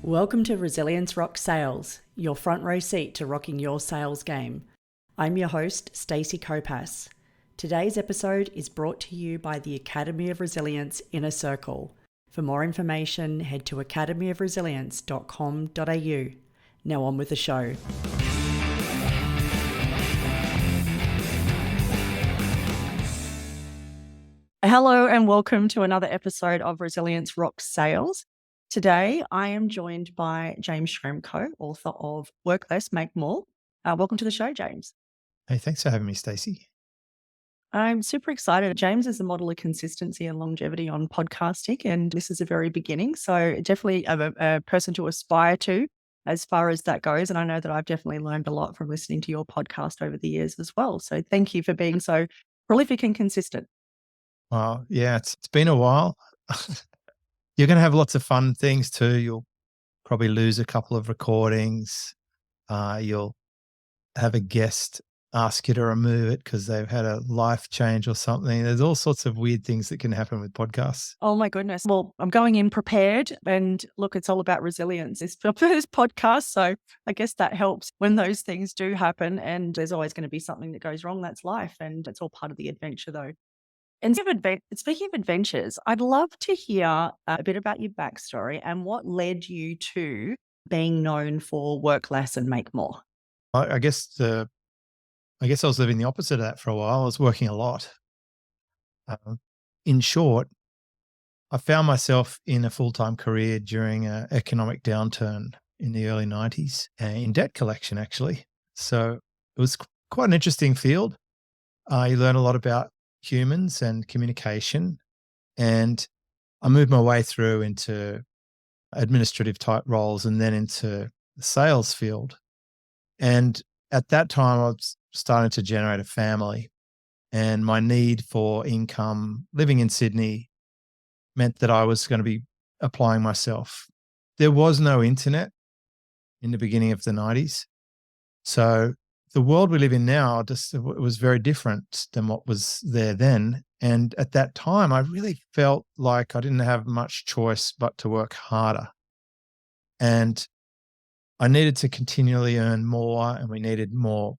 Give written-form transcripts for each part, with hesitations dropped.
Welcome to Resilience Rock Sales, your front row seat to rocking your sales game. I'm your host, Stacey Copas. Today's episode is brought to you by the Academy of Resilience Inner Circle. For more information, head to academyofresilience.com.au. Now on with the show. Hello and welcome to another episode of Resilience Rock Sales. Today, I am joined by James Schramko, author of Work Less, Make More. Welcome to the show, James. Hey, thanks for having me, Stacey. I'm super excited. James is a model of consistency and longevity on podcasting, and this is a very beginning. So definitely a person to aspire to as far as that goes. And I know that I've definitely learned a lot from listening to your podcast over the years as well. So thank you for being so prolific and consistent. Well, yeah, it's been a while. You're going to have lots of fun things too. You'll probably lose a couple of recordings. You'll have a guest ask you to remove it because they've had a life change or something. There's all sorts of weird things that can happen with podcasts. Oh my goodness. Well, I'm going in prepared, and look, it's all about resilience. It's the first podcast, so I guess that helps when those things do happen, and there's always going to be something that goes wrong. That's life, and it's all part of the adventure though. And speaking of adventures, I'd love to hear a bit about your backstory and what led you to being known for Work Less and Make More. I guess I was living the opposite of that for a while. I was working a lot. In short, I found myself in a full-time career during an economic downturn in the early 90s in debt collection, actually. So it was quite an interesting field. You learn a lot about humans and communication. And I moved my way through into administrative type roles and then into the sales field. And at that time, I was starting to generate a family, and my need for income living in Sydney meant that I was going to be applying myself. There was no internet in the beginning of the 90s. So the world we live in now it was very different than what was there then. And at that time, I really felt like I didn't have much choice but to work harder. And I needed to continually earn more, and we needed more.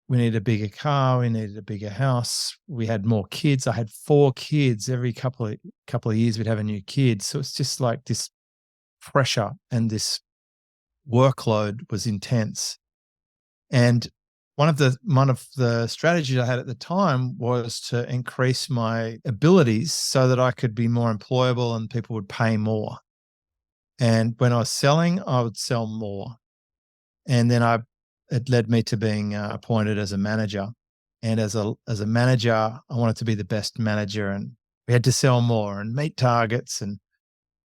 We needed a bigger car. We needed a bigger house. We had more kids. I had 4 kids. Every couple of years, we'd have a new kid. So it's just like this pressure and this workload was intense. And one of the strategies I had at the time was to increase my abilities so that I could be more employable and people would pay more. And when I was selling, I would sell more. And then it led me to being appointed as a manager. And as a manager, I wanted to be the best manager, and we had to sell more and meet targets. And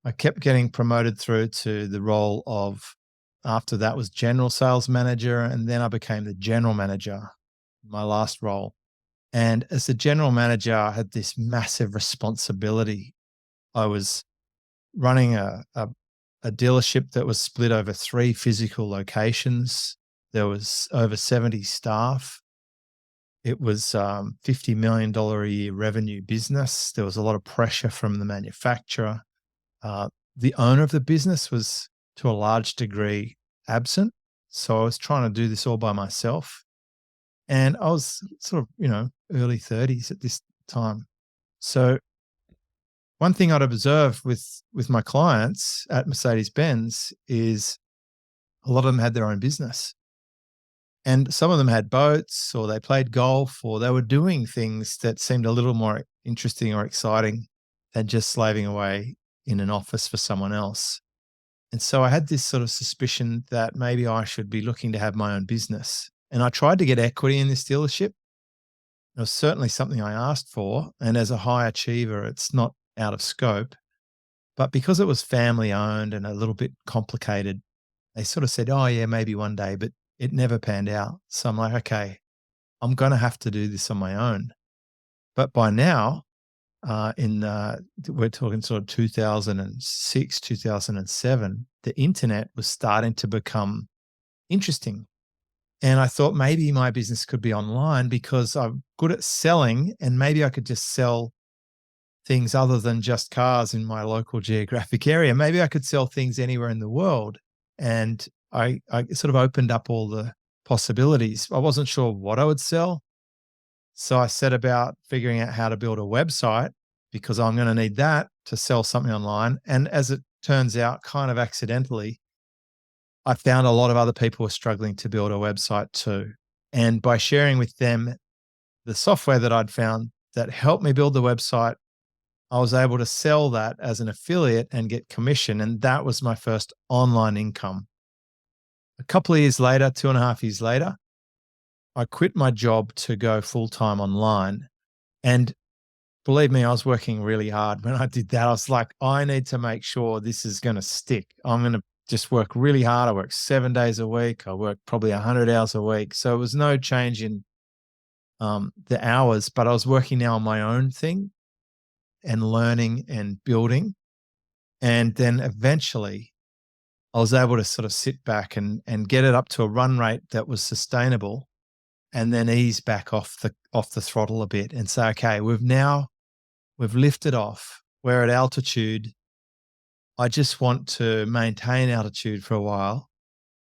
I kept getting promoted through to the role of, after that was general sales manager. And then I became the general manager, my last role. And as the general manager, I had this massive responsibility. I was running a dealership that was split over 3 physical locations. There was over 70 staff. It was $50 million a year revenue business. There was a lot of pressure from the manufacturer. The owner of the business was, to a large degree, absent. So I was trying to do this all by myself. And I was sort of, early 30s at this time. So one thing I'd observed with my clients at Mercedes-Benz is a lot of them had their own business. And some of them had boats, or they played golf, or they were doing things that seemed a little more interesting or exciting than just slaving away in an office for someone else. And so I had this sort of suspicion that maybe I should be looking to have my own business. And I tried to get equity in this dealership. It was certainly something I asked for. And as a high achiever, it's not out of scope. But because it was family owned and a little bit complicated, they sort of said, oh yeah, maybe one day, but it never panned out. So I'm like, okay, I'm going to have to do this on my own. But by now, we're talking sort of 2006, 2007, the internet was starting to become interesting. And I thought maybe my business could be online because I'm good at selling, and maybe I could just sell things other than just cars in my local geographic area. Maybe I could sell things anywhere in the world. And I sort of opened up all the possibilities. I wasn't sure what I would sell. So I set about figuring out how to build a website because I'm going to need that to sell something online. And as it turns out, kind of accidentally, I found a lot of other people were struggling to build a website too. And by sharing with them the software that I'd found that helped me build the website, I was able to sell that as an affiliate and get commission. And that was my first online income. A couple of years later, 2.5 years later, I quit my job to go full time online. And believe me, I was working really hard when I did that. I was like, I need to make sure this is going to stick. I'm going to just work really hard. I work 7 days a week. I work probably 100 hours a week. So it was no change in the hours, but I was working now on my own thing and learning and building. And then eventually I was able to sort of sit back and get it up to a run rate that was sustainable and then ease back off the throttle a bit and say, okay, we've lifted off. We're at altitude. I just want to maintain altitude for a while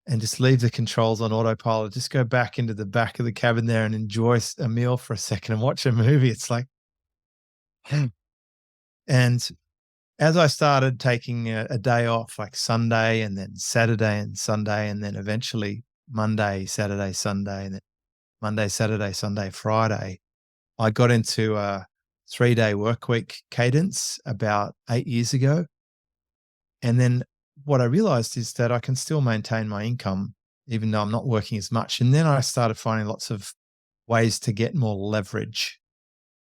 and just leave the controls on autopilot. Just go back into the back of the cabin there and enjoy a meal for a second and watch a movie. It's like, and as I started taking a day off, like Sunday and then Saturday and Sunday, and then eventually Monday, Saturday, Sunday, and then Monday, Saturday, Sunday, Friday, I got into a 3-day work week cadence about 8 years ago. And then what I realized is that I can still maintain my income even though I'm not working as much. And then I started finding lots of ways to get more leverage,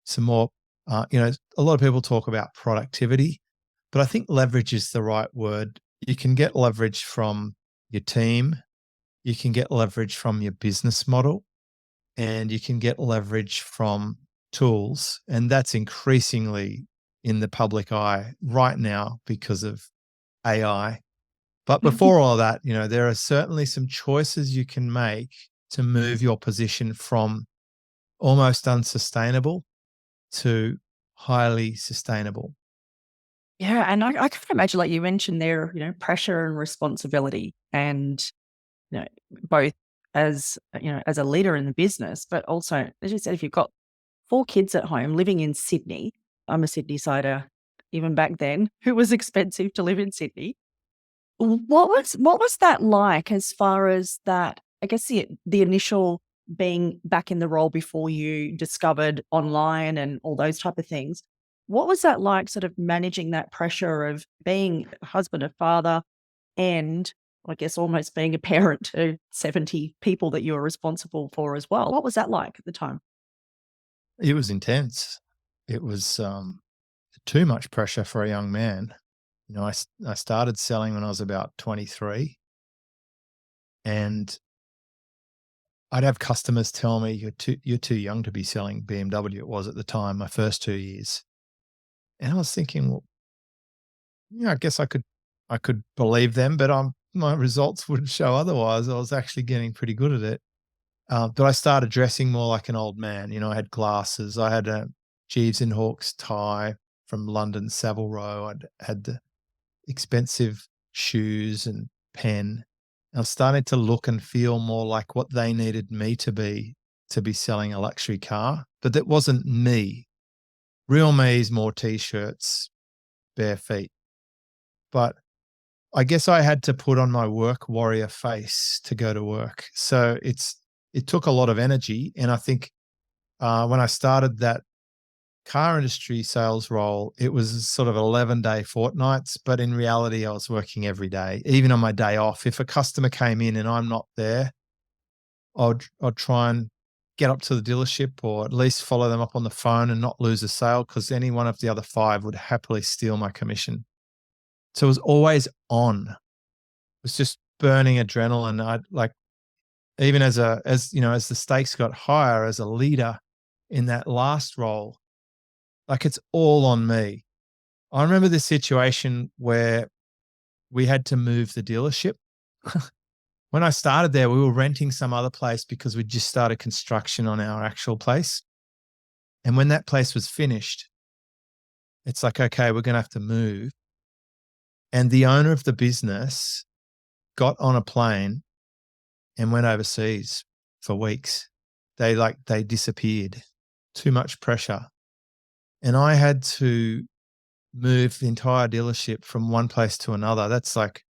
some more, a lot of people talk about productivity, but I think leverage is the right word. You can get leverage from your team, you can get leverage from your business model, and you can get leverage from tools. And that's increasingly in the public eye right now because of AI. But before all of that, there are certainly some choices you can make to move your position from almost unsustainable to highly sustainable. Yeah, and I can imagine, like you mentioned there, pressure and responsibility, and both as as a leader in the business, but also, as you said, if you've got 4 kids at home living in Sydney. I'm a Sydney-sider, even back then. It was expensive to live in Sydney. What was that like as far as that, I guess the initial being back in the role before you discovered online and all those type of things? What was that like, sort of managing that pressure of being a husband, a father, and I guess almost being a parent to 70 people that you were responsible for as well? What was that like at the time? It was intense. It was too much pressure for a young man. I started selling when I was about 23, and I'd have customers tell me, "You're too young to be selling BMW." It was at the time, my first 2 years, and I was thinking, well, I guess I could believe them, but my results would show otherwise. I was actually getting pretty good at it. But I started dressing more like an old man. I had glasses. I had a Jeeves and Hawkes tie from London Savile Row. I'd had the expensive shoes and pen. I was starting to look and feel more like what they needed me to be selling a luxury car. But that wasn't me. Real me is more t-shirts, bare feet. But I guess I had to put on my work warrior face to go to work. So it took a lot of energy. And I think when I started that car industry sales role, it was sort of 11-day fortnights, but in reality, I was working every day, even on my day off. If a customer came in and I'm not there, I'd try and get up to the dealership or at least follow them up on the phone and not lose a sale because any one of the other 5 would happily steal my commission. So it was always on. It was just burning adrenaline. I'd like, even as the stakes got higher as a leader in that last role, like it's all on me. I remember this situation where we had to move the dealership. When I started there, we were renting some other place because we just started construction on our actual place. And when that place was finished, it's like, okay, we're going to have to move. And the owner of the business got on a plane and went overseas for weeks. They disappeared. Too much pressure. And I had to move the entire dealership from one place to another. That's like,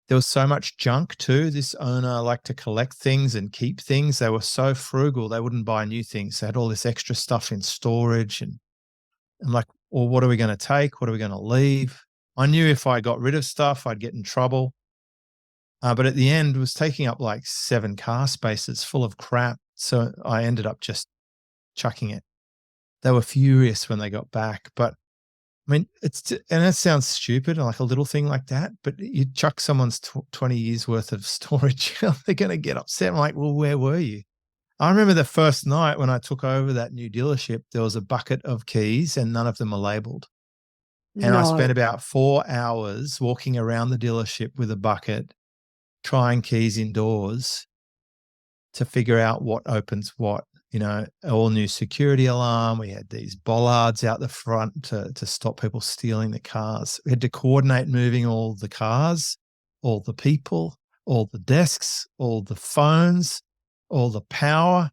there was so much junk too. This owner liked to collect things and keep things. They were so frugal. They wouldn't buy new things. They had all this extra stuff in storage. And I'm like, well, what are we going to take? What are we going to leave? I knew if I got rid of stuff, I'd get in trouble. But at the end, it was taking up like 7 car spaces full of crap. So I ended up just chucking it. They were furious when they got back. But I mean, and that sounds stupid, like a little thing like that, but you chuck someone's 20 years worth of storage, they're going to get upset. I'm like, well, where were you? I remember the first night when I took over that new dealership, there was a bucket of keys and none of them were labeled. And I No. spent about 4 hours walking around the dealership with a bucket, trying keys indoors to figure out what opens what. All new security alarm. We had these bollards out the front to stop people stealing the cars. We had to coordinate moving all the cars, all the people, all the desks, all the phones, all the power.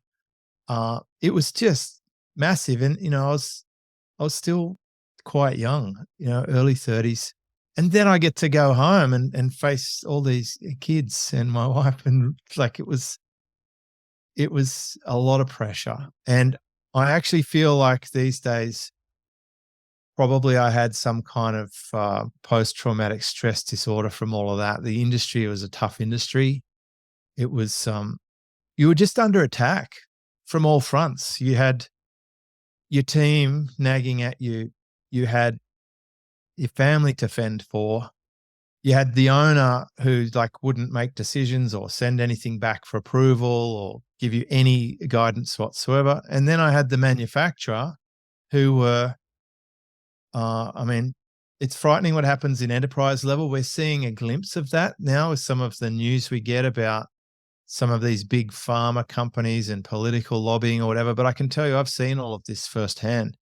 It was just massive. And, I was still quite young, early 30s. And then I get to go home and face all these kids and my wife. And like, it was a lot of pressure. And I actually feel like these days, probably I had some kind of post-traumatic stress disorder from all of that. The industry was a tough industry. It was, you were just under attack from all fronts. You had your team nagging at you. You had your family to fend for. You had the owner who like wouldn't make decisions or send anything back for approval or give you any guidance whatsoever. And then I had the manufacturer who were, I mean, it's frightening what happens in enterprise level. We're seeing a glimpse of that now with some of the news we get about some of these big pharma companies and political lobbying or whatever. But I can tell you, I've seen all of this firsthand.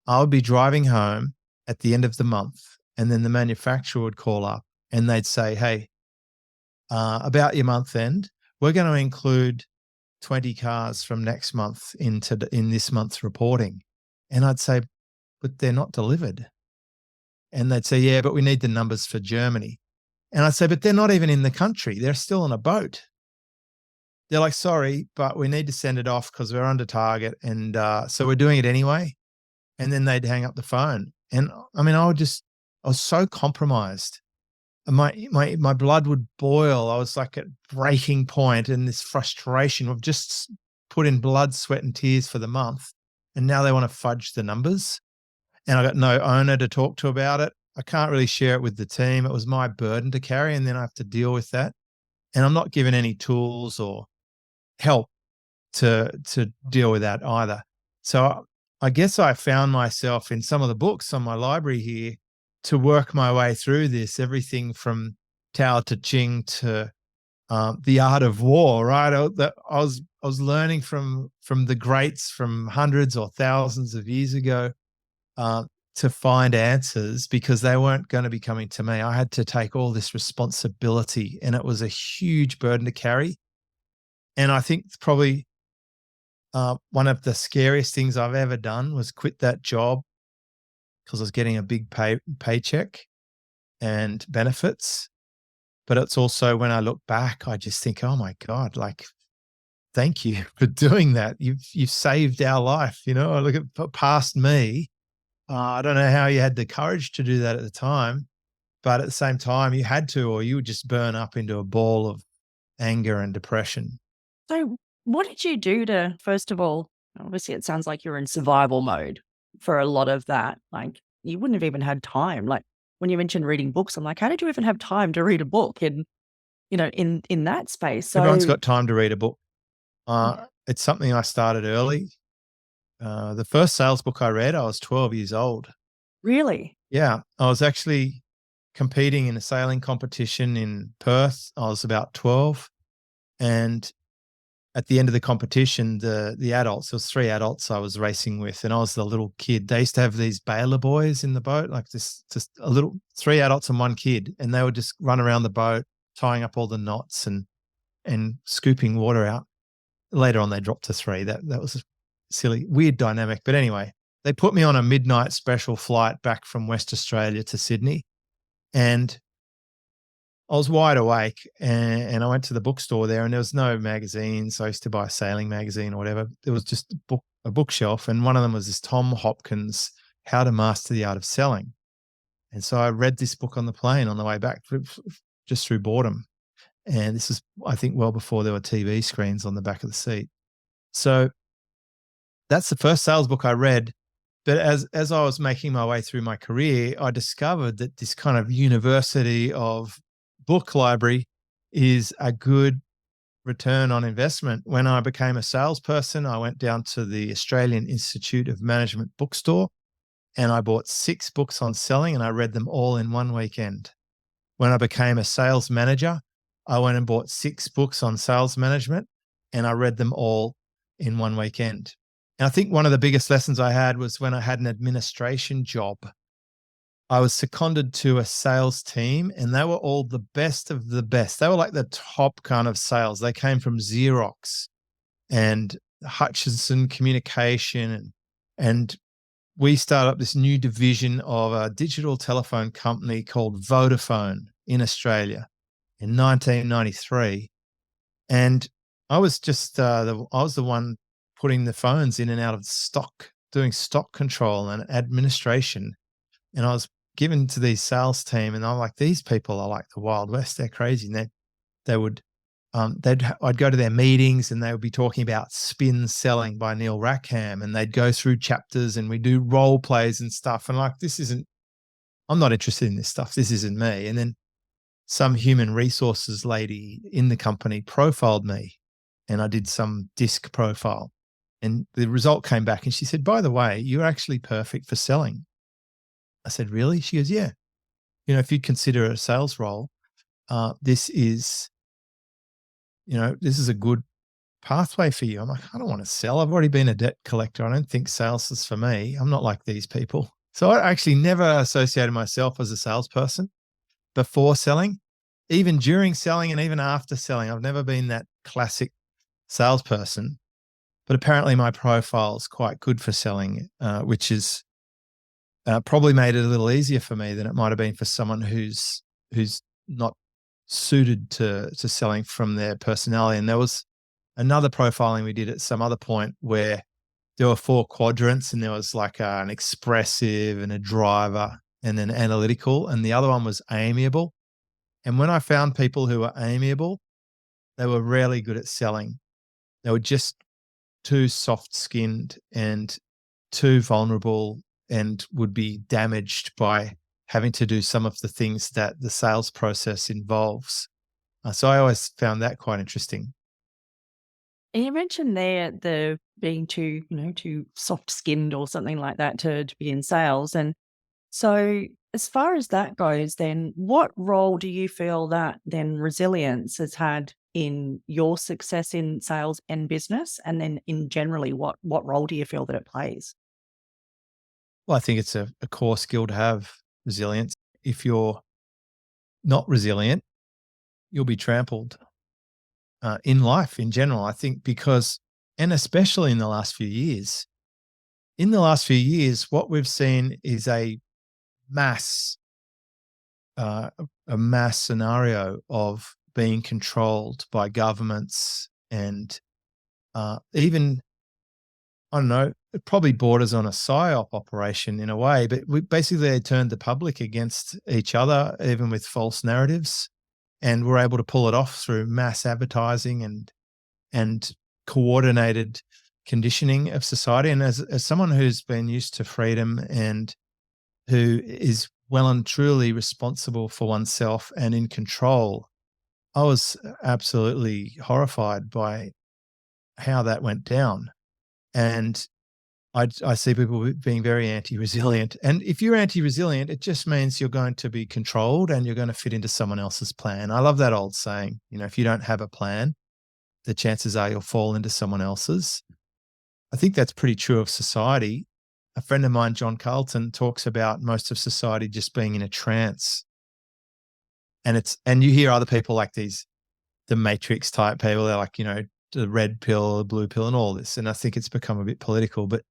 I would be driving home at the end of the month, and then the manufacturer would call up and they'd say, hey, about your month end, we're going to include 20 cars from next month in this month's reporting. And I'd say, but they're not delivered. And they'd say, yeah, but we need the numbers for Germany. And I'd say, but they're not even in the country. They're still on a boat. They're like, sorry, but we need to send it off because we're under target. And so we're doing it anyway. And then they'd hang up the phone. And I mean, I was so compromised. My blood would boil. I was like at breaking point, and this frustration of just put in blood, sweat, and tears for the month. And now they want to fudge the numbers. And I got no owner to talk to about it. I can't really share it with the team. It was my burden to carry, and then I have to deal with that. And I'm not given any tools or help to deal with that either. So I guess I found myself in some of the books on my library here to work my way through this, everything from Tao Te Ching to the art of war, right? I was learning from the greats from hundreds or thousands of years ago to find answers, because they weren't going to be coming to me. I had to take all this responsibility, and it was a huge burden to carry. And I think probably one of the scariest things I've ever done was quit that job because I was getting a big paycheck and benefits. But it's also, when I look back, I just think, oh my God, like, thank you for doing that. You've saved our life. I look at past me. I don't know how you had the courage to do that at the time, but at the same time you had to, or you would just burn up into a ball of anger and depression. So what did you do to, first of all, obviously it sounds like you're in survival mode for a lot of that. Like, you wouldn't have even had time. Like, when you mentioned reading books, I'm like, how did you even have time to read a book in that space? Everyone's So got time to read a book. It's something I started early. The first sales book I read, I was 12 years old. really? Yeah. I was actually competing in a sailing competition in Perth. I was about 12. And at the end of the competition, the adults, there was 3 adults I was racing with, and I was the little kid. They used to have these baler boys in the boat, like this, just a little 3 adults and 1 kid, and they would just run around the boat tying up all the knots and scooping water out. Later on, they dropped to 3. That was a silly, weird dynamic. But anyway, they put me on a midnight special flight back from West Australia to Sydney, and I was wide awake, and I went to the bookstore there, and there was no magazines. I used to buy a sailing magazine or whatever. There was just a bookshelf, and one of them was this Tom Hopkins, How to Master the Art of Selling. And so I read this book on the plane on the way back, just through boredom. And this is, I think, well before there were TV screens on the back of the seat. So that's the first sales book I read. But as I was making my way through my career, I discovered that this kind of university of book library is a good return on investment. When I became a salesperson, I went down to the Australian Institute of Management bookstore, and I bought 6 books on selling, and I read them all in one weekend. When I became a sales manager, I went and bought 6 books on sales management, and I read them all in one weekend. And I think one of the biggest lessons I had was when I had an administration job. I was seconded to a sales team, and they were all the best of the best. They were like the top kind of sales. They came from Xerox and Hutchinson Communication, and we started up this new division of a digital telephone company called Vodafone in Australia in 1993. And I was just I was the one putting the phones in and out of stock, doing stock control and administration. And I was given to these sales team, and I'm like, these people are like the Wild West. They're crazy. And they would I'd go to their meetings, and they would be talking about Spin Selling by Neil Rackham, and they'd go through chapters, and we do role plays and stuff. And like, I'm not interested in this stuff. This isn't me. And then some human resources lady in the company profiled me, and I did some disc profile, and the result came back, and she said, by the way, you're actually perfect for selling. I said, really? She goes, yeah. If you'd consider a sales role, this is a good pathway for you. I'm like, I don't want to sell. I've already been a debt collector. I don't think sales is for me. I'm not like these people. So I actually never associated myself as a salesperson before selling, even during selling and even after selling. I've never been that classic salesperson, but apparently my profile is quite good for selling, which is probably made it a little easier for me than it might have been for someone who's not suited to selling from their personality. And there was another profiling we did at some other point where there were 4 quadrants, and there was like an expressive and a driver and then analytical, and the other one was amiable. And when I found people who were amiable, they were rarely good at selling. They were just too soft-skinned and too vulnerable, and would be damaged by having to do some of the things that the sales process involves. So I always found that quite interesting. And you mentioned there the being too soft-skinned or something like that to be in sales. And so as far as that goes, then what role do you feel that then resilience has had in your success in sales and business? And then in generally, what role do you feel that it plays? Well, I think it's a core skill to have, resilience. If you're not resilient, you'll be trampled in life in general, I think, because, and especially in the last few years, what we've seen is a mass scenario of being controlled by governments, and even, I don't know, it probably borders on a psyop operation in a way, but they turned the public against each other, even with false narratives, and we're able to pull it off through mass advertising and coordinated conditioning of society. And as someone who's been used to freedom and who is well and truly responsible for oneself and in control, I was absolutely horrified by how that went down. And I see people being very anti-resilient. And if you're anti-resilient, it just means you're going to be controlled and you're going to fit into someone else's plan. I love that old saying, if you don't have a plan, the chances are you'll fall into someone else's. I think that's pretty true of society. A friend of mine, John Carlton, talks about most of society just being in a trance. And you hear other people like the Matrix type people, they're like, the red pill, the blue pill, and all this. And I think it's become a bit political, but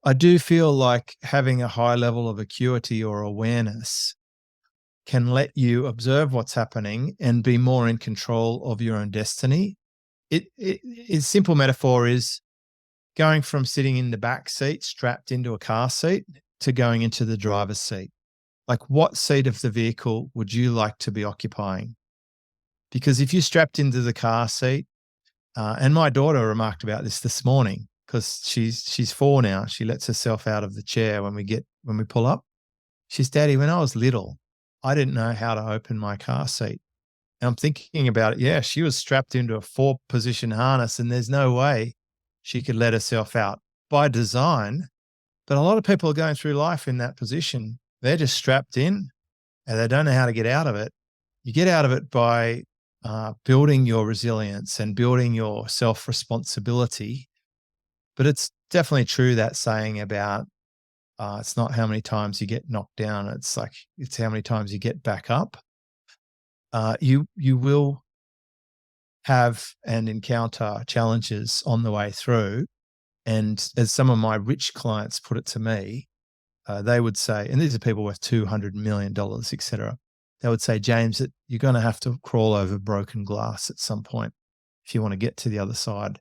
I do feel like having a high level of acuity or awareness can let you observe what's happening and be more in control of your own destiny. Its simple metaphor is going from sitting in the back seat strapped into a car seat to going into the driver's seat. Like, what seat of the vehicle would you like to be occupying? Because if you're strapped into the car seat, and my daughter remarked about this morning because she's 4 now. She lets herself out of the chair when we pull up. She's, Daddy, when I was little, I didn't know how to open my car seat. And I'm thinking about it. Yeah, she was strapped into a 4-position harness, and there's no way she could let herself out by design. But a lot of people are going through life in that position. They're just strapped in and they don't know how to get out of it. You get out of it by building your resilience and building your self-responsibility. But it's definitely true, that saying about it's not how many times you get knocked down, it's how many times you get back up. You will have and encounter challenges on the way through. And as some of my rich clients put it to me, they would say, and these are people worth $200 million, et cetera. They would say, James, that you're going to have to crawl over broken glass at some point if you want to get to the other side.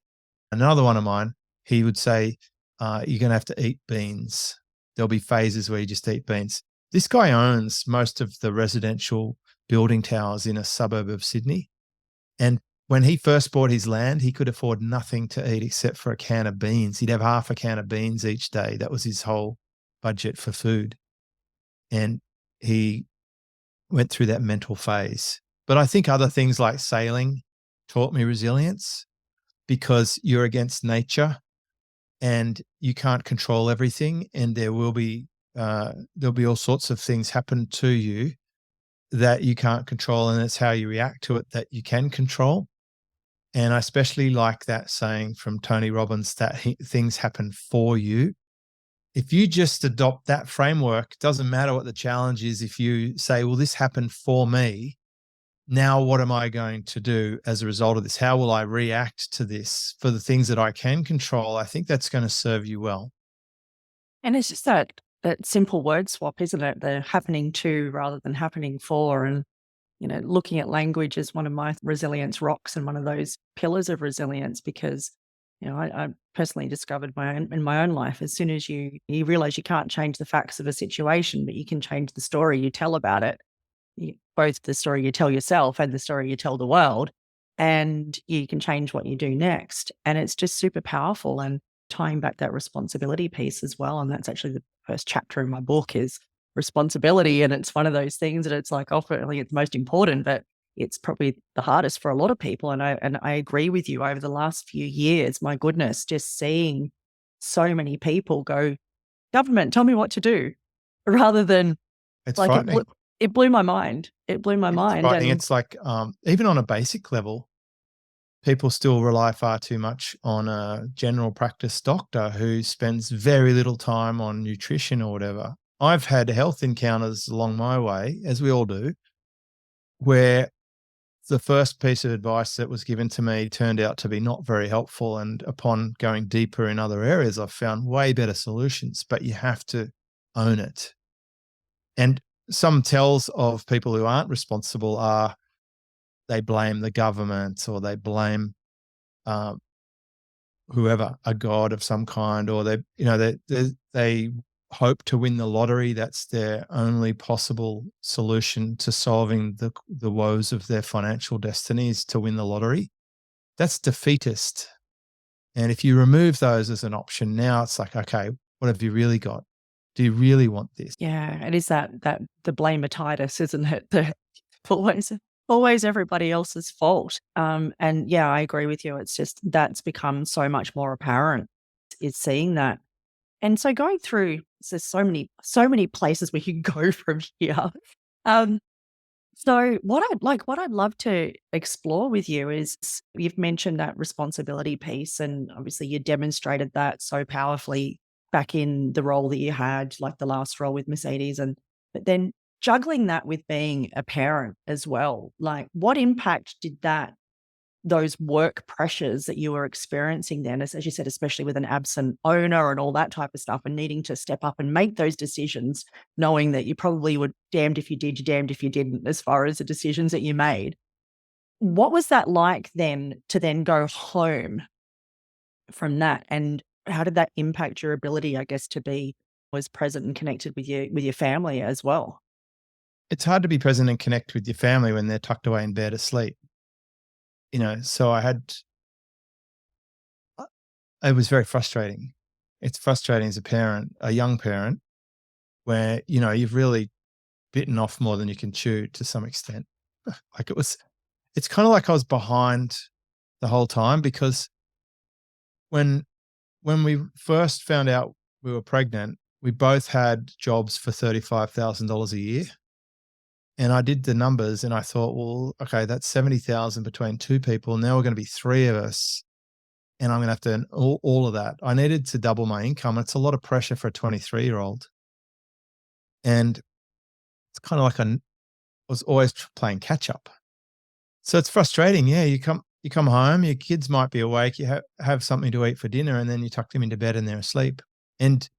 Another one of mine, he would say, you're going to have to eat beans. There'll be phases where you just eat beans. This guy owns most of the residential building towers in a suburb of Sydney. And when he first bought his land, he could afford nothing to eat except for a can of beans. He'd have half a can of beans each day. That was his whole budget for food. And he went through that mental phase. But I think other things like sailing taught me resilience, because you're against nature and you can't control everything. And there'll be all sorts of things happen to you that you can't control. And it's how you react to it that you can control. And I especially like that saying from Tony Robbins that things happen for you. If you just adopt that framework, doesn't matter what the challenge is. If you say, well, this happened for me, now what am I going to do as a result of this? How will I react to this for the things that I can control? I think that's going to serve you well. And it's just that simple word swap, isn't it? The happening to rather than happening for. And, looking at language is one of my resilience rocks and one of those pillars of resilience, because, I personally discovered in my own life, as soon as you realize you can't change the facts of a situation, but you can change the story you tell about it, both the story you tell yourself and the story you tell the world, and you can change what you do next. And it's just super powerful. And tying back that responsibility piece as well. And that's actually the first chapter in my book is responsibility. And it's one of those things that it's like, ultimately it's most important, but it's probably the hardest for a lot of people. And I agree with you. Over the last few years, my goodness, just seeing so many people go, government, tell me what to do, rather than It's like frightening. it blew my mind. It blew my It's mind. frightening. And It's like even on a basic level, people still rely far too much on a general practice doctor who spends very little time on nutrition or whatever. I've had health encounters along my way, as we all do, where the first piece of advice that was given to me turned out to be not very helpful. And upon going deeper in other areas, I've found way better solutions, but you have to own it. And some tells of people who aren't responsible are they blame the government or they blame whoever, a god of some kind, or they hope to win the lottery. That's their only possible solution to solving the woes of their financial destiny, is to win the lottery. That's defeatist. And if you remove those as an option, now it's like, okay, what have you really got? Do you really want this? yeah, it is that the blamatitis, isn't it? The always everybody else's fault. And yeah, I agree with you. It's just that's become so much more apparent, is seeing that. And so going through, there's so many places we can go from here. Um, so what I'd love to explore with you is, you've mentioned that responsibility piece, and obviously you demonstrated that so powerfully back in the role that you had, like the last role with Mercedes. But then juggling that with being a parent as well, like what impact did those work pressures that you were experiencing then, as you said, especially with an absent owner and all that type of stuff, and needing to step up and make those decisions, knowing that you probably were damned if you did, you're damned if you didn't, as far as the decisions that you made. What was that like then to then go home from that? And how did that impact your ability, I guess, to be was present and connected with your family as well? It's hard to be present and connect with your family when they're tucked away in bed asleep. So it was very frustrating. It's frustrating as a parent, a young parent, where, you've really bitten off more than you can chew to some extent. Like it's kind of like I was behind the whole time because when we first found out we were pregnant, we both had jobs for $35,000 a year. And I did the numbers and I thought, well, okay, that's 70,000 between two people. Now we're going to be three of us. And I'm going to have to earn all of that. I needed to double my income. It's a lot of pressure for a 23-year-old. And it's kind of like I was always playing catch up. So it's frustrating. Yeah, you come home, your kids might be awake, you have something to eat for dinner, and then you tuck them into bed and they're asleep. And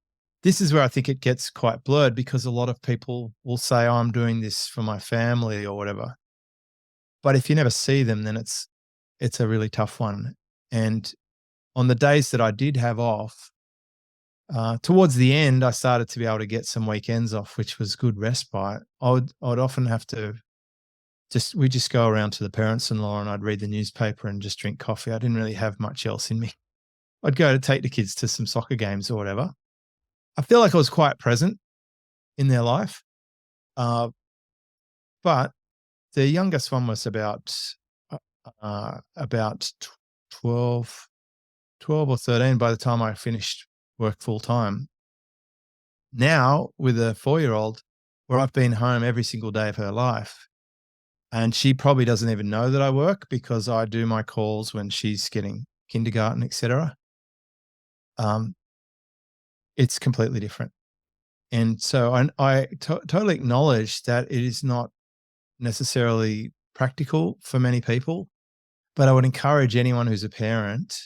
this is where I think it gets quite blurred because a lot of people will say, oh, I'm doing this for my family or whatever. But if you never see them, then it's a really tough one. And on the days that I did have off, towards the end, I started to be able to get some weekends off, which was good respite. I'd often have to we just go around to the parents-in-law and I'd read the newspaper and just drink coffee. I didn't really have much else in me. I'd go to take the kids to some soccer games or whatever. I feel like I was quite present in their life. But the youngest one was about 12 or 13 by the time I finished work full time. Now with a 4-year-old, where I've been home every single day of her life, and she probably doesn't even know that I work because I do my calls when she's getting kindergarten, etc. It's completely different. And so I totally acknowledge that it is not necessarily practical for many people, but I would encourage anyone who's a parent,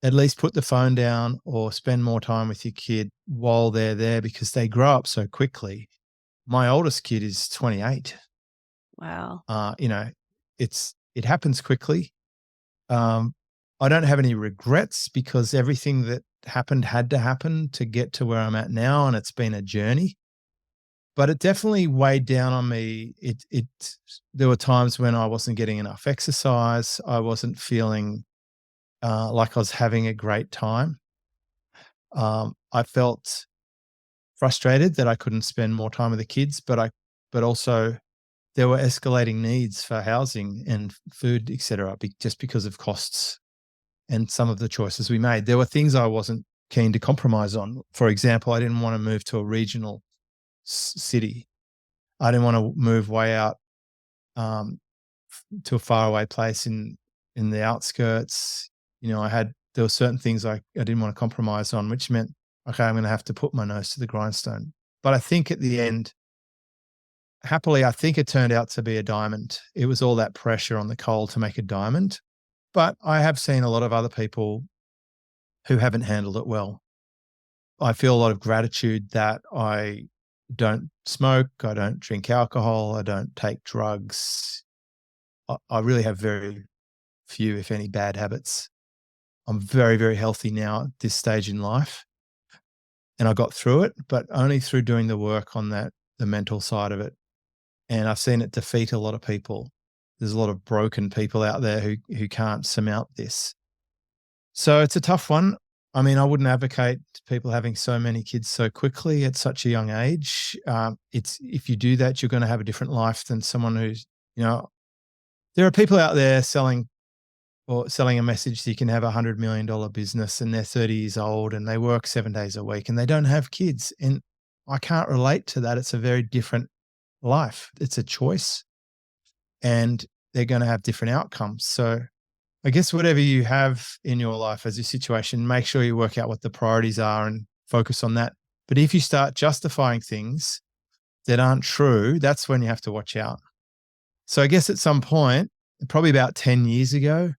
at least put the phone down or spend more time with your kid while they're there because they grow up so quickly. My oldest kid is 28. Wow. It happens quickly. I don't have any regrets because everything that happened had to happen to get to where I'm at now, and it's been a journey. But it definitely weighed down on me. There were times when I wasn't getting enough exercise. I wasn't feeling like I was having a great time. I felt frustrated that I couldn't spend more time with the kids, but also there were escalating needs for housing and food, etc., just because of costs and some of the choices we made. There were things I wasn't keen to compromise on. For example, I didn't want to move to a regional city. I didn't want to move way out to a faraway place in the outskirts. There were certain things I didn't want to compromise on, which meant, okay, I'm going to have to put my nose to the grindstone. But I think at the end, happily, I think it turned out to be a diamond. It was all that pressure on the coal to make a diamond. But I have seen a lot of other people who haven't handled it well. I feel a lot of gratitude that I don't smoke, I don't drink alcohol, I don't take drugs. I really have very few, if any, bad habits. I'm very, very healthy now at this stage in life. And I got through it, but only through doing the work on the mental side of it. And I've seen it defeat a lot of people. There's a lot of broken people out there who can't surmount this. So it's a tough one. I mean, I wouldn't advocate people having so many kids so quickly at such a young age. If you do that, you're going to have a different life than someone who's, there are people out there selling a message that you can have $100 million business and they're 30 years old and they work 7 days a week and they don't have kids. And I can't relate to that. It's a very different life. It's a choice and they're going to have different outcomes. So I guess whatever you have in your life as your situation, make sure you work out what the priorities are and focus on that. But if you start justifying things that aren't true, that's when you have to watch out. So I guess at some point, probably about 10 years ago,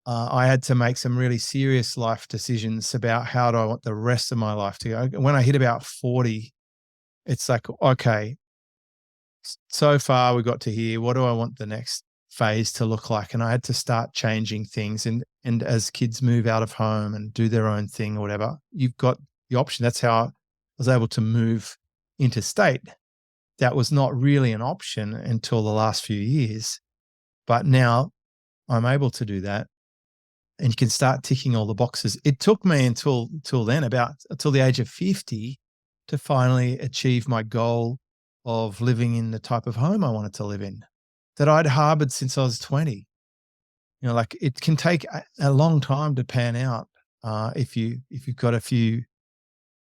I had to make some really serious life decisions about how do I want the rest of my life to go. When I hit about 40, it's like, okay, so far we got to here. What do I want the next phase to look like? And I had to start changing things. And as kids move out of home and do their own thing or whatever, you've got the option. That's how I was able to move interstate. That was not really an option until the last few years. But now I'm able to do that. And you can start ticking all the boxes. It took me until then, until the age of 50, to finally achieve my goal of living in the type of home I wanted to live in that I'd harbored since I was 20. Like it can take a long time to pan out if you've got a few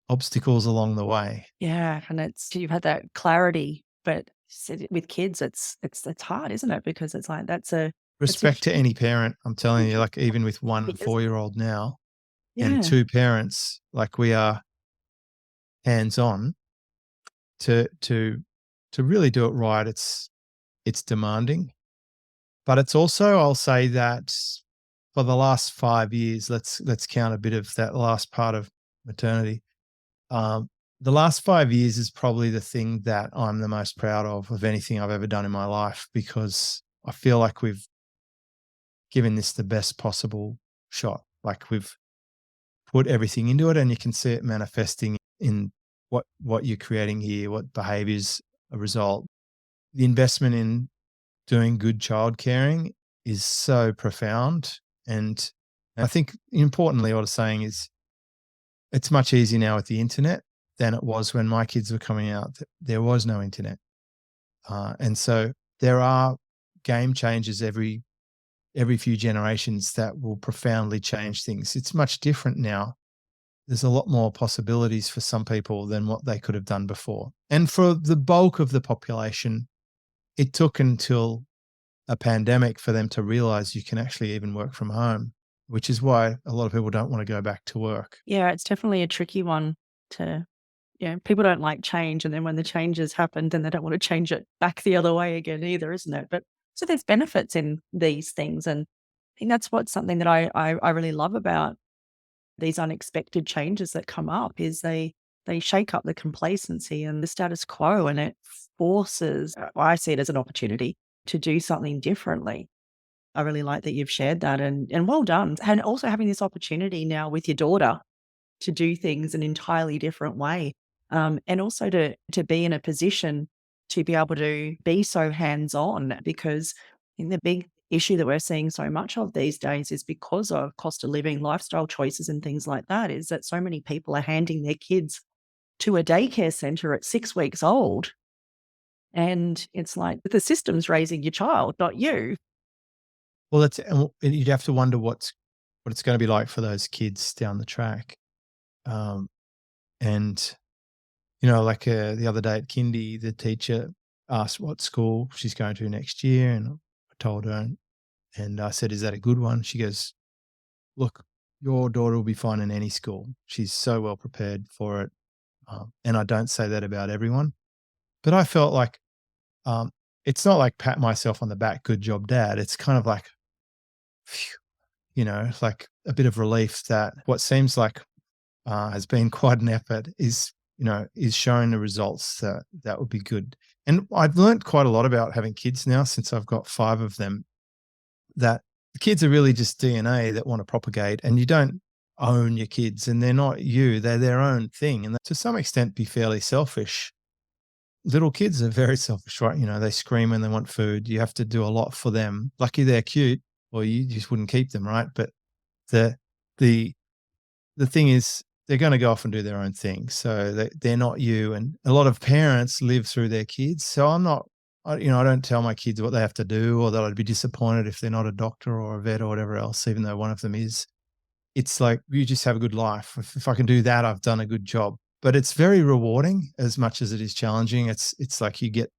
obstacles along the way. Yeah, and you've had that clarity, but with kids, it's hard, isn't it? Because it's like that's a Respect to any parent, I'm telling you, like even with one yes, 4-year-old now and yeah, two parents, like we are hands on to really do it right. It's demanding, but it's also, I'll say that for the last 5 years, let's count a bit of that last part of maternity. Um, the last 5 years is probably the thing that I'm the most proud of anything I've ever done in my life, because I feel like we've given this the best possible shot. Like we've put everything into it, and you can see it manifesting in what you're creating here, what behaviors a result. The investment in doing good child caring is so profound. And I think importantly, what I'm saying is it's much easier now with the internet than it was when my kids were coming out. There was no internet. And so there are game changers every few generations that will profoundly change things. It's much different now. There's a lot more possibilities for some people than what they could have done before. And for the bulk of the population, it took until a pandemic for them to realize you can actually even work from home, which is why a lot of people don't want to go back to work. yeah, it's definitely a tricky one to yeah, people don't like change, and then when the changes happen, then they don't want to change it back the other way again either, isn't it? But so there's benefits in these things, and I think that's what's something that I really love about these unexpected changes that come up is they shake up the complacency and the status quo, and it forces I see it as an opportunity to do something differently. I really like that you've shared that, and well done. And also having this opportunity now with your daughter to do things an entirely different way. And also to be in a position to be able to be so hands-on, because I think the big issue that we're seeing so much of these days is because of cost of living, lifestyle choices and things like that, is that so many people are handing their kids to a daycare center at 6 weeks old. And it's like the system's raising your child, not you. Well, that's, and you'd have to wonder what it's going to be like for those kids down the track. Um, and like the other day at kindy, the teacher asked what school she's going to next year, and I told her, and I said, "Is that a good one?" She goes, "Look, your daughter will be fine in any school. She's so well prepared for it." And I don't say that about everyone, but I felt like um, it's not like pat myself on the back, "Good job, Dad." It's kind of like, phew, like a bit of relief that what seems like has been quite an effort is showing the results that would be good. And I've learned quite a lot about having kids now since I've got 5 of them, that the kids are really just DNA that want to propagate, and you don't own your kids, and they're not you, they're their own thing, and to some extent be fairly selfish. Little kids are very selfish, right? They scream when they want food. You have to do a lot for them. Lucky they're cute, or you just wouldn't keep them, right? But the the the thing is, they're going to go off and do their own thing. So they're not you. And a lot of parents live through their kids. So I don't tell my kids what they have to do, or that I'd be disappointed if they're not a doctor or a vet or whatever else, even though one of them is. It's like, you just have a good life. If I can do that, I've done a good job. But it's very rewarding as much as it is challenging. It's like you get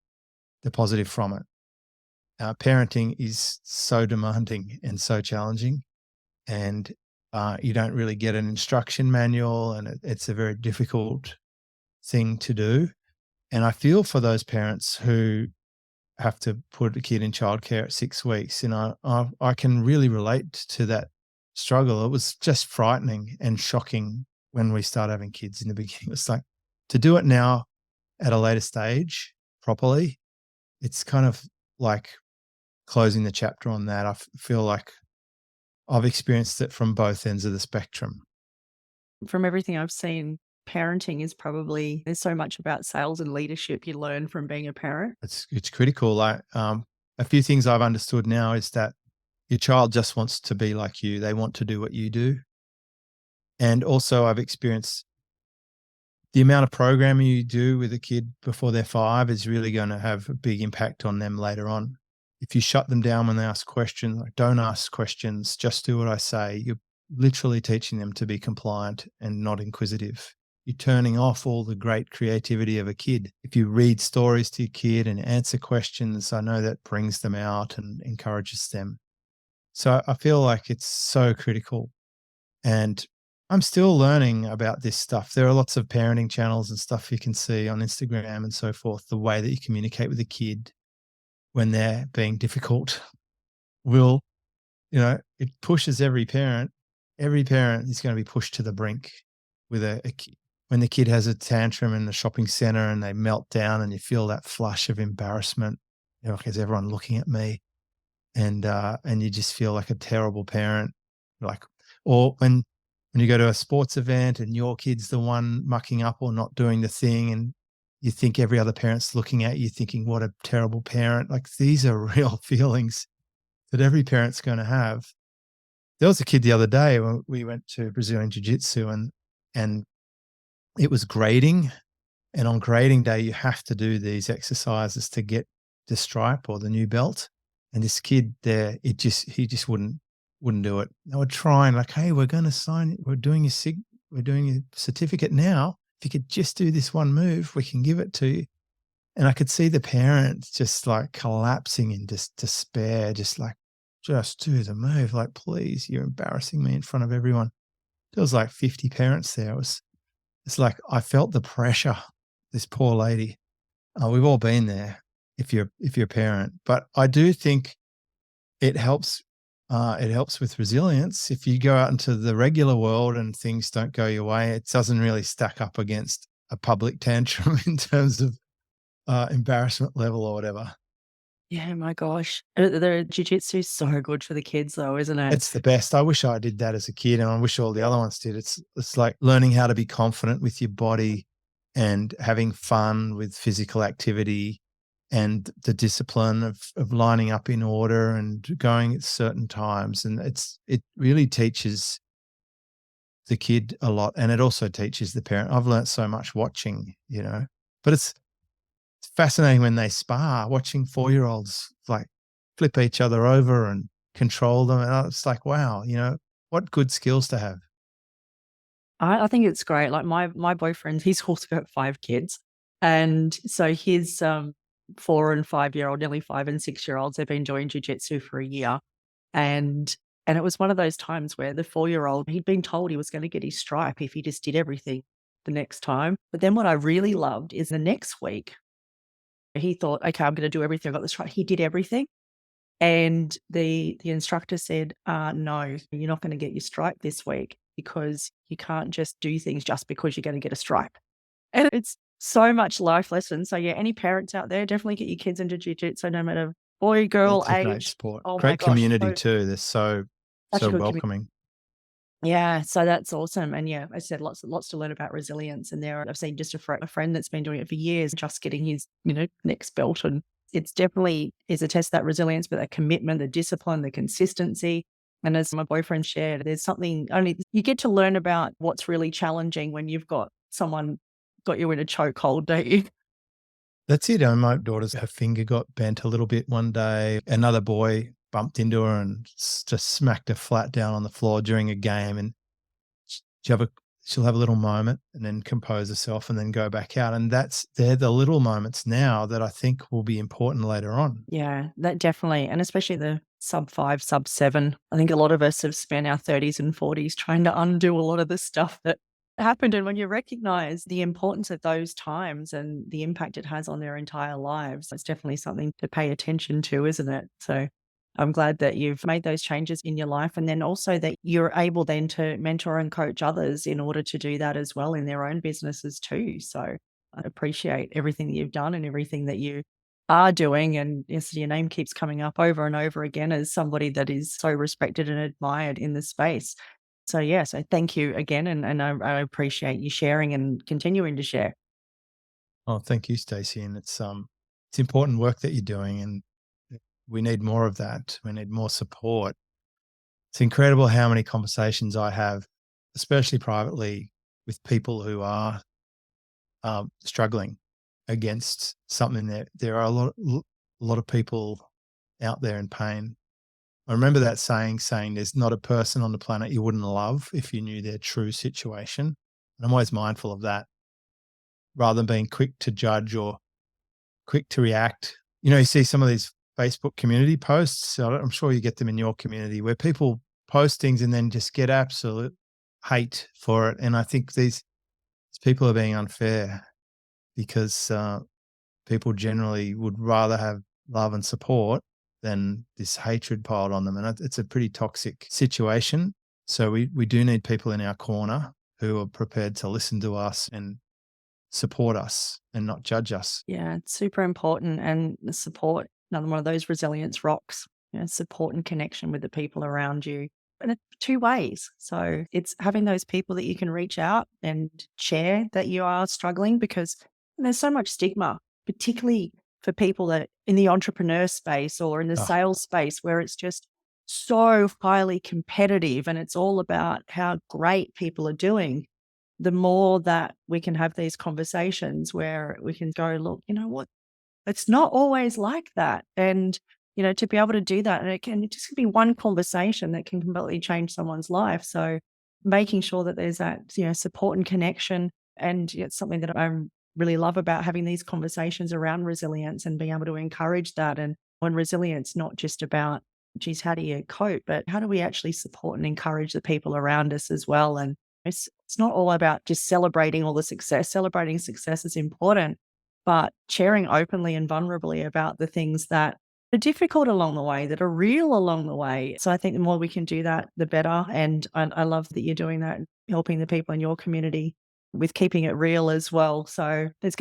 the positive from it. Parenting is so demanding and so challenging, and you don't really get an instruction manual, and it's a very difficult thing to do. And I feel for those parents who have to put a kid in childcare at 6 weeks. And I can really relate to that struggle. It was just frightening and shocking when we started having kids in the beginning. It's like to do it now at a later stage properly, it's kind of like closing the chapter on that. I feel like I've experienced it from both ends of the spectrum. From everything I've seen, parenting is probably there's so much about sales and leadership you learn from being a parent. It's critical. Like a few things I've understood now is that your child just wants to be like you. They want to do what you do. And also I've experienced the amount of programming you do with a kid before they're 5 is really going to have a big impact on them later on. If you shut them down when they ask questions, like don't ask questions, just do what I say, you're literally teaching them to be compliant and not inquisitive. You're turning off all the great creativity of a kid. If you read stories to your kid and answer questions, I know that brings them out and encourages them. So I feel like it's so critical. And I'm still learning about this stuff. There are lots of parenting channels and stuff you can see on Instagram and so forth. The way that you communicate with a kid when they're being difficult will, it pushes every parent. Every parent is going to be pushed to the brink with a kid. When the kid has a tantrum in the shopping center and they melt down and you feel that flush of embarrassment, like, is everyone looking at me? And you just feel like a terrible parent. Like, or when you go to a sports event and your kid's the one mucking up or not doing the thing, and you think every other parent's looking at you thinking, what a terrible parent. Like, these are real feelings that every parent's going to have. There was a kid the other day when we went to Brazilian Jiu-Jitsu and it was grading. And on grading day, you have to do these exercises to get the stripe or the new belt. And this kid there, he just wouldn't do it. They were trying, like, hey, we're going to sign it. We're doing a certificate now. If you could just do this one move, we can give it to you. And I could see the parents just like collapsing in despair, just like, just do the move. Like, please, you're embarrassing me in front of everyone. There was like 50 parents there. It's like I felt the pressure. This poor lady. We've all been there if you're a parent, but I do think it helps. It helps with resilience. If you go out into the regular world and things don't go your way, it doesn't really stack up against a public tantrum in terms of embarrassment level or whatever. Yeah, my gosh. The jiu-jitsu is so good for the kids though, isn't it? It's the best. I wish I did that as a kid, and I wish all the other ones did. It's like learning how to be confident with your body and having fun with physical activity and the discipline of lining up in order and going at certain times. And it really teaches the kid a lot, and it also teaches the parent. I've learnt so much watching, but it's fascinating when they spar, watching 4-year-olds like flip each other over and control them. And it's like, wow, what good skills to have. I think it's great. Like my boyfriend, he's also got 5 kids. And so his 4 and 5-year-old, nearly 5 and 6-year-olds, they've been doing jiu-jitsu for a year. And it was one of those times where the 4-year-old, he'd been told he was going to get his stripe if he just did everything the next time. But then what I really loved is the next week, he thought, okay, I'm going to do everything. I got the stripe. He did everything. And the instructor said, no, you're not going to get your stripe this week because you can't just do things just because you're going to get a stripe. And it's so much life lesson. So yeah, any parents out there, definitely get your kids into jiu-jitsu, no matter boy, girl, It's a great age. sport. Oh my Great gosh, community so too. They're so such a good community. welcoming. Yeah, so that's awesome. And yeah, I said lots to learn about resilience. And there, I've seen just a friend that's been doing it for years, just getting his next belt, and it's definitely is a test of that resilience, but that commitment, the discipline, the consistency. And as my boyfriend shared, there's something only you get to learn about what's really challenging when you've got someone got you in a chokehold, don't you? That's it. My her finger got bent a little bit one day. Another boy bumped into her and just smacked her flat down on the floor during a game. And she'll have a little moment and then compose herself and then go back out. And they're the little moments now that I think will be important later on. Yeah, that definitely. And especially the sub 5, sub 7. I think a lot of us have spent our 30s and 40s trying to undo a lot of the stuff that happened. And when you recognize the importance of those times and the impact it has on their entire lives, it's definitely something to pay attention to, isn't it? So I'm glad that you've made those changes in your life. And then also that you're able then to mentor and coach others in order to do that as well in their own businesses too. So I appreciate everything that you've done and everything that you are doing. And yes, your name keeps coming up over and over again as somebody that is so respected and admired in the space. So, yeah, so thank you again, and I appreciate you sharing and continuing to share. Oh, thank you, Stacey. And it's important work that you're doing, and we need more of that. We need more support. It's incredible how many conversations I have, especially privately, with people who are struggling against something. There are a lot of people out there in pain. I remember that saying there's not a person on the planet you wouldn't love if you knew their true situation. And I'm always mindful of that, rather than being quick to judge or quick to react. You see some of these Facebook community posts. So I'm sure you get them in your community where people post things and then just get absolute hate for it. And I think these people are being unfair because people generally would rather have love and support than this hatred piled on them. And it's a pretty toxic situation. So we do need people in our corner who are prepared to listen to us and support us and not judge us. Yeah, it's super important, and the support, another one of those resilience rocks, support and connection with the people around you. And it's two ways. So it's having those people that you can reach out and share that you are struggling, because there's so much stigma, particularly for people that in the entrepreneur space or in the Oh, sales space where it's just so highly competitive and it's all about how great people are doing. The more that we can have these conversations where we can go, look, you know what? It's not always like that. And, to be able to do that, and it just can be one conversation that can completely change someone's life. So making sure that there's that, support and connection. And it's something that I really love about having these conversations around resilience and being able to encourage that. And when resilience, not just about, geez, how do you cope, but how do we actually support and encourage the people around us as well? And it's not all about just celebrating all the success. Celebrating success is important, but sharing openly and vulnerably about the things that are difficult along the way, that are real along the way. So I think the more we can do that, the better. And I love that you're doing that, helping the people in your community with keeping it real as well. So there's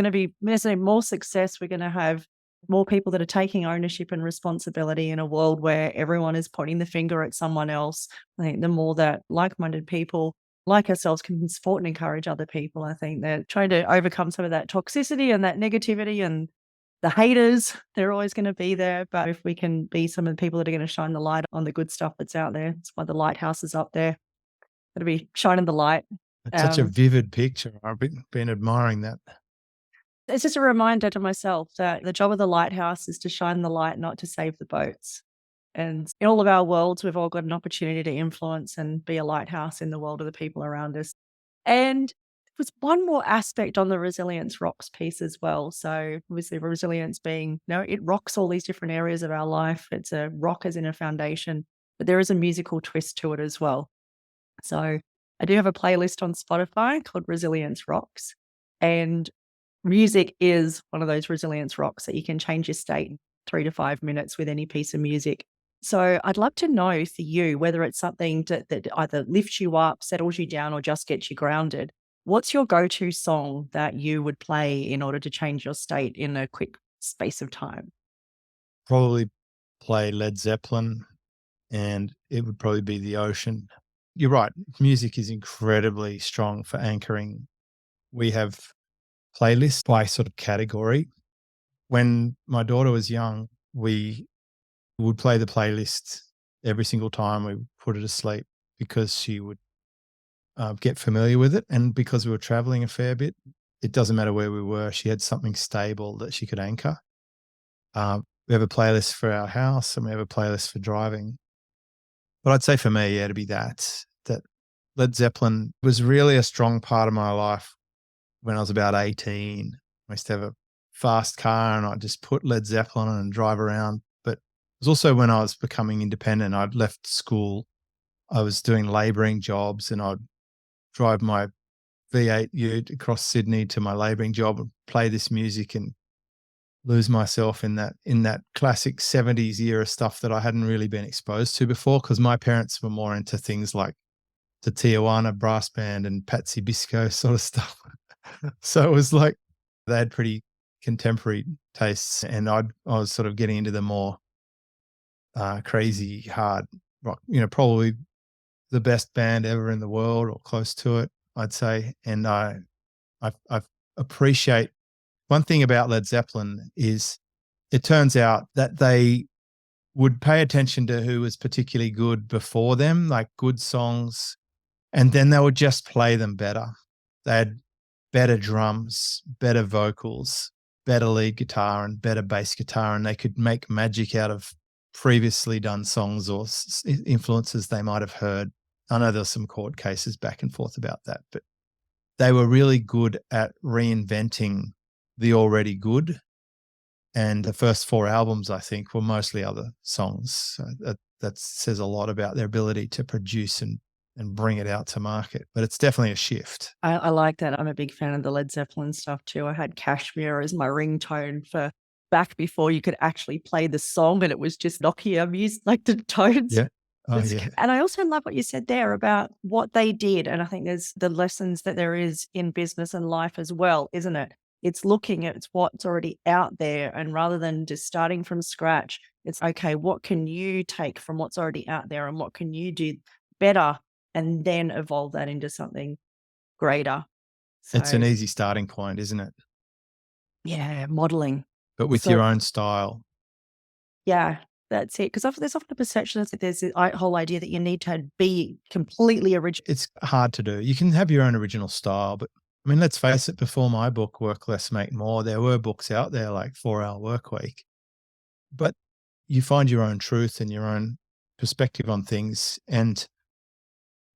more success. We're going to have more people that are taking ownership and responsibility in a world where everyone is pointing the finger at someone else. I think the more that like-minded people like ourselves can support and encourage other people, I think they're trying to overcome some of that toxicity and that negativity and the haters. They're always going to be there. But if we can be some of the people that are going to shine the light on the good stuff that's out there, that's why the lighthouse is up there. Got to be shining the light. it's such a Um, vivid picture. I've been admiring that. it's just a reminder to myself that the job of the lighthouse is to shine the light, not to save the boats. And in all of our worlds, we've all got an opportunity to influence and be a lighthouse in the world of the people around us. And there was one more aspect on the resilience rocks piece as well. So obviously resilience being, it rocks all these different areas of our life. It's a rock as in a foundation, but there is a musical twist to it as well. So I do have a playlist on Spotify called Resilience Rocks. And music is one of those resilience rocks that you can change your state in 3 to 5 minutes with any piece of music. So I'd love to know for you whether it's something that either lifts you up, settles you down, or just gets you grounded. What's your go-to song that you would play in order to change your state in a quick space of time? Probably play Led Zeppelin, and it would probably be The Ocean. You're right. Music is incredibly strong for anchoring. We have playlists by sort of category. When my daughter was young, we would play the playlist every single time we put her to sleep because she would get familiar with it. And because we were traveling a fair bit, it doesn't matter where we were, she had something stable that she could anchor. We have a playlist for our house and we have a playlist for driving. But I'd say for me, yeah, to be that Led Zeppelin was really a strong part of my life when I was about 18. I used to have a fast car and I'd just put Led Zeppelin on and drive around. But it was also when I was becoming independent. I'd left school. I was doing laboring jobs and I'd drive my V8 ute across Sydney to my labouring job and play this music and lose myself in that classic 70s era stuff that I hadn't really been exposed to before, because my parents were more into things like the Tijuana brass band and Patsy Bisco sort of stuff. So it was like they had pretty contemporary tastes, and I was sort of getting into the more crazy hard rock, probably the best band ever in the world or close to it, I'd say. And I appreciate one thing about Led Zeppelin is it turns out that they would pay attention to who was particularly good before them, like good songs, and then they would just play them better. They had better drums, better vocals, better lead guitar and better bass guitar, and they could make magic out of previously done songs or influences they might have heard. I know there's some court cases back and forth about that, but they were really good at reinventing the already good. And the first 4 albums, I think, were mostly other songs. So that says a lot about their ability to produce and bring it out to market. But it's definitely a shift. I like that. I'm a big fan of the Led Zeppelin stuff too. I had Kashmir as my ringtone for back before you could actually play the song, and it was just Nokia music, like the tones. Yeah. Oh, yeah. And I also love what you said there about what they did. And I think there's the lessons that there is in business and life as well, isn't it? It's looking at what's already out there, and rather than just starting from scratch, it's okay, what can you take from what's already out there and what can you do better, and then evolve that into something greater. It's an So easy starting point, isn't it? yeah, modeling. But with So your own style. yeah, that's it. Because there's often a perception that there's this whole idea that you need to be completely original. It's hard to do. You can have your own original style, but I mean, let's face it, before my book, Work Less, Make More, there were books out there like 4-Hour Workweek. But you find your own truth and your own perspective on things. And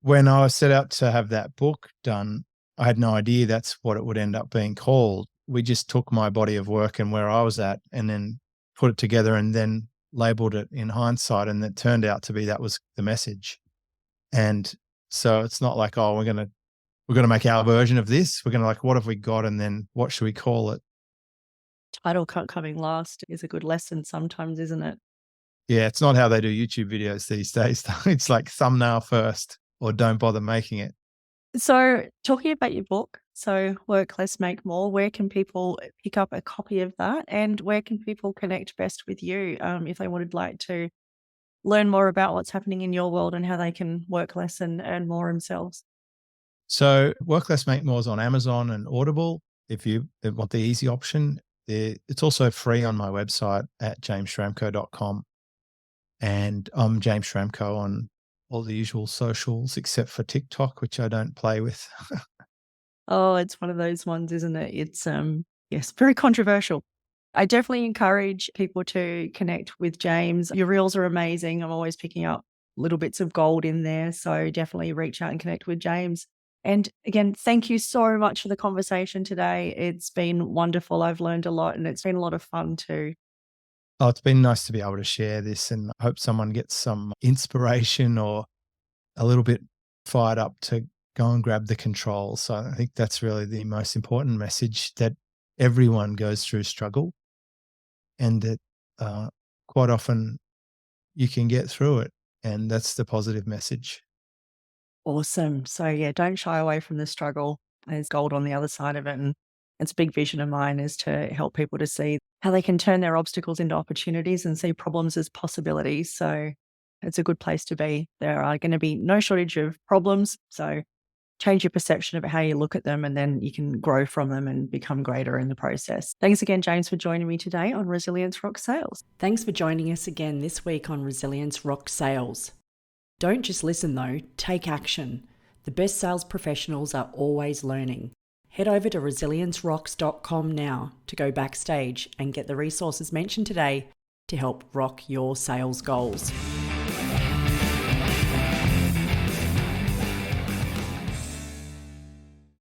when I set out to have that book done, I had no idea that's what it would end up being called. We just took my body of work and where I was at and then put it together and then labeled it in hindsight. And it turned out to be that was the message. And so it's not like, oh, we're going to make our version of this. We're going to like, what have we got? And then what should we call it? Title coming last is a good lesson sometimes, isn't it? Yeah, it's not how they do YouTube videos these days. It's like thumbnail first or don't bother making it. So talking about your book, so Work Less, Make More, where can people pick up a copy of that, and where can people connect best with you if they would like to learn more about what's happening in your world and how they can work less and earn more themselves? So Work Less, Make More is on Amazon and Audible if you want the easy option. It's also free on my website at jamesschramko.com. And I'm James Schramko on all the usual socials except for TikTok, which I don't play with. Oh, it's one of those ones, isn't it? It's yes, very controversial. I definitely encourage people to connect with James. Your reels are amazing. I'm always picking up little bits of gold in there. So definitely reach out and connect with James. And again, thank you so much for the conversation today. It's been wonderful. I've learned a lot and it's been a lot of fun too. Oh, it's been nice to be able to share this, and I hope someone gets some inspiration or a little bit fired up to go and grab the controls. So I think that's really the most important message, that everyone goes through struggle and that quite often you can get through it. And that's the positive message. Awesome. So yeah, don't shy away from the struggle. There's gold on the other side of it. And it's a big vision of mine is to help people to see how they can turn their obstacles into opportunities and see problems as possibilities. So it's a good place to be. There are going to be no shortage of problems. So change your perception of how you look at them, and then you can grow from them and become greater in the process. Thanks again, James, for joining me today on Resilience Rock Sales. Thanks for joining us again this week on Resilience Rock Sales. Don't just listen though, take action. The best sales professionals are always learning. Head over to resiliencerocks.com now to go backstage and get the resources mentioned today to help rock your sales goals.